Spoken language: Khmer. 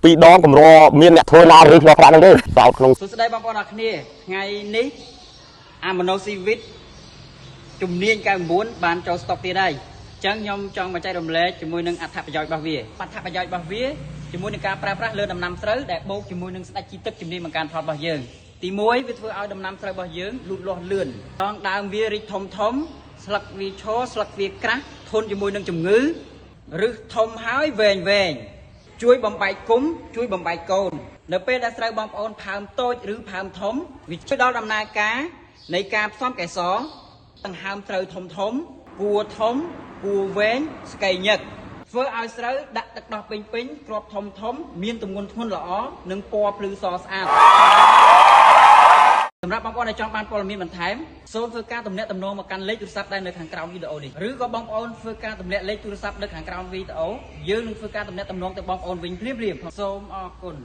ពីដងកម្រមានអ្នកធ្វើណាឬឆ្លោះខ្លាំងទេសោតក្នុងសួស្តីបងប្អូនអរគ្នាថ្ងៃនេះអាម៉ូណូស៊ីវីតជំនាញ99បានចូលស្តុកទៀតហើយអញ្ចឹងខ្ញុំចង់បញ្ចែករំលែកជាមួយនឹងអត្ថប្រយោជន៍របស់វាអត្ថប្រយោជន៍របស់វាជាមួយនឹងការប្រើប្រាស់លើដំណាំស្រូវដែលបូកជាមួយនឹងស្ដេចជីទឹកជំនាញបង្កើនផលរបស់យើងទី1វាធ្វើឲ្យដំណាំស្រូវរបស់យើងលូតលាស់លឿនដងដើមវារីកធំស្លឹកវាឈរស្លឹកវាក្រាស់ធន់ជាមួយនឹងជំងឺឬធំហើយវែងជួយបំបែកគុម្ពជួយបំបែកកូននៅពេលដែលស្រូវបងប្អូនផើមតូចឬផើមធំវាជួយដល់ដំណើរការនៃការផ្សំកេសរដង្ហើមស្រូវធំគួរធំគួរវែងស្កៃញឹកធ្វើឲ្យស្រូវដាក់ទឹកដោះពេញគ្រាប់ធំមានទម្ងន់ធ្ងន់ល្អនិងពណ៌ភ្លឺសស្អាតសម្រាប់បងប្អូនដែលចង់បានព័ត៌មានបន្ថែមសូមធ្វើការទំនាក់ទំនងមកកាន់លេខទូរស័ព្ទដែលនៅខាងក្រោមវីដេអូនេះឬក៏បងប្អូនធ្វើការទម្លាក់លេខទូរស័ព្ទនៅខាងក្រោមវីដេអូយើងនឹងធ្វើការទំនាក់ទំនងទៅបងប្អូនវិញភ្លាមៗសូមអរគុណ